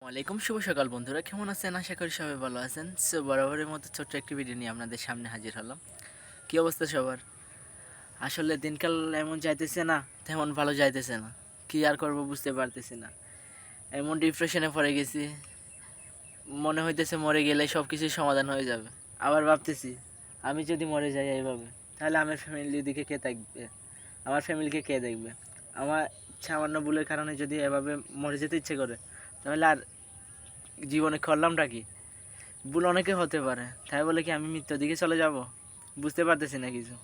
ওয়ালাইকুম শুভ সকাল বন্ধুরা, কেমন আছেন? আশা করি সবাই ভালো আছেন। সো বরাবরের মতো ছোট্ট একটি ভিডিও নিয়ে আপনাদের সামনে হাজির হলাম। কী অবস্থা সবার? আসলে দিনকাল এমন যাইতেছে না, তেমন ভালো যাইতেছে না। কী আর করবো বুঝতে পারতেছি না। এমন ডিপ্রেশনে পড়ে গেছি, মনে হইতেছে মরে গেলে সব কিছুর সমাধান হয়ে যাবে। আবার ভাবতেছি আমি যদি মরে যাই এইভাবে, তাহলে আমার ফ্যামিলির দিকে কে থাকবে? আমার ফ্যামিলিকে কে দেখবে? আমার সামান্য ভুলের কারণে যদি এভাবে মরে যেতে ইচ্ছে করে, তাহলে আর জীবনে করলামটা কি? ভুল অনেকে হতে পারে, তাই বলে কি আমি মৃত্যুর দিকে চলে যাব? বুঝতে পারতেছি না কিছু।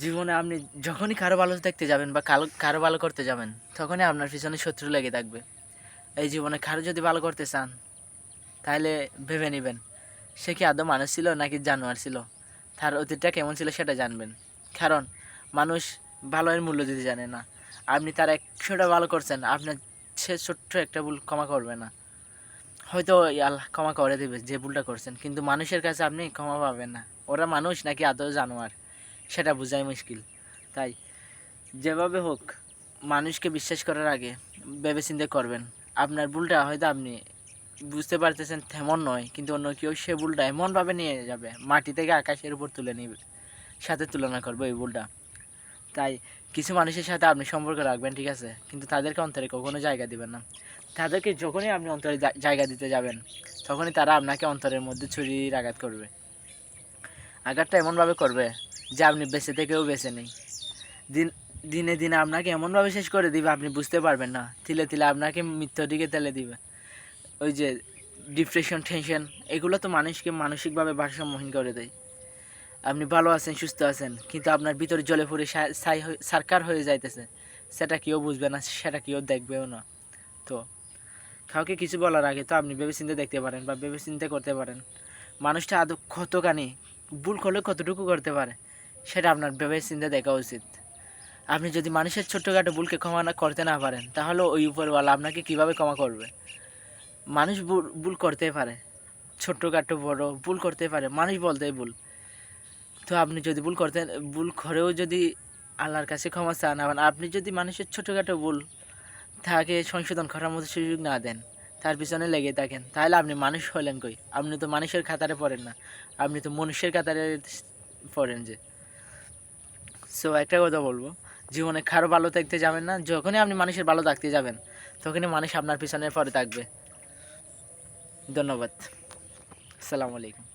জীবনে আপনি যখনই কারো ভালো দেখতে যাবেন বা কারো ভালো করতে যাবেন, তখনই আপনার পিছনে শত্রু লেগে থাকবে। এই জীবনে কারো যদি ভালো করতে চান, তাহলে ভেবে নেবেন সে কি আদৌ মানুষ ছিল নাকি জানোয়ার ছিল। তার অতীতটা কেমন ছিল সেটা জানবেন। কারণ মানুষ ভালোর মূল্য দিতে জানে না। আপনি তার 100টা ভালো করছেন, আপনার সে ছোট্ট একটা ভুল ক্ষমা করবে না। হয়তো আল্লাহ ক্ষমা করে দেবে যে ভুলটা করছেন, কিন্তু মানুষের কাছে আপনি ক্ষমা পাবেন না। ওরা মানুষ নাকি আদৌ জানোয়ার, সেটা বোঝাই মুশকিল। তাই যেভাবে হোক, মানুষকে বিশ্বাস করার আগে ভেবেচিন্তে করবেন। আপনার ভুলটা হয়তো আপনি বুঝতে পারতেছেন তেমন নয়, কিন্তু অন্য কেউ সে ভুলটা এমনভাবে নিয়ে যাবে, মাটি থেকে আকাশের উপর তুলে নিবে, সাথে তুলনা করবে ওই ভুলটা। তাই কিছু মানুষের সাথে আপনি সম্পর্ক রাখবেন, ঠিক আছে, কিন্তু তাদেরকে অন্তরে কখনো জায়গা দিবেন না। তাদেরকে যখনই আপনি অন্তরে জায়গা দিতে যাবেন, তখনই তারা আপনাকে অন্তরের মধ্যে ছুরির আঘাত করবে। আঘাতটা এমনভাবে করবে যে আপনি বেঁচে থেকেও বেঁচে নেই। দিন দিনে দিনে আপনাকে এমনভাবে শেষ করে দিবে, আপনি বুঝতে পারবেন না। তিলে তিলে আপনাকে মৃত্যুর দিকে ঠেলে দিবে। ওই যে ডিপ্রেশন, টেনশন, এগুলো তো মানুষকে মানসিকভাবে ভারসাম্যহীন করে দেয়। আপনি ভালো আছেন, সুস্থ আছেন, কিন্তু আপনার ভিতরে জ্বলে পুড়ে সারকার হয়ে যাইতেছে। সেটা কেউ বুঝবে না, সেটা কেউ দেখবেও না। তো কাউকে কিছু বলার আগে তো আপনি ভেবেচিন্তে দেখতে পারেন বা ভেবেচিন্তে করতে পারেন। মানুষটা আদৌ কতখানি ভুল করলে কতটুকু করতে পারে, সেটা আপনার ভেবেচিন্তে দেখা উচিত। আপনি যদি মানুষের ছোট্টখাটো ভুলকে ক্ষমা না করতে না পারেন, তাহলে ওই উপরওয়ালা আপনাকে কীভাবে ক্ষমা করবে? মানুষ ভুল ভুল করতেই পারে, ছোট্টখাটো বড় ভুল করতেই পারে, মানুষ বলতেই ভুল। তো আপনি যদি ভুল করেও যদি আল্লাহর কাছে ক্ষমা চান, আবার আপনি যদি মানুষের ছোটোখাটো ভুল তাকে সংশোধন করার মতো সুযোগ না দেন, তার পিছনে লেগে থাকেন, তাহলে আপনি মানুষ হলেন কই? আপনি তো মানুষের খাতারে পড়েন না, আপনি তো মনুষ্যের কাতারে পড়েন যে। সো একটা কথা বলবো, জীবনে কারো ভালো থাকতে যাবেন না। যখনই আপনি মানুষের ভালো থাকতে যাবেন, তখনই মানুষ আপনার পিছনে পড়ে থাকবে। ধন্যবাদ। আসসালামু আলাইকুম।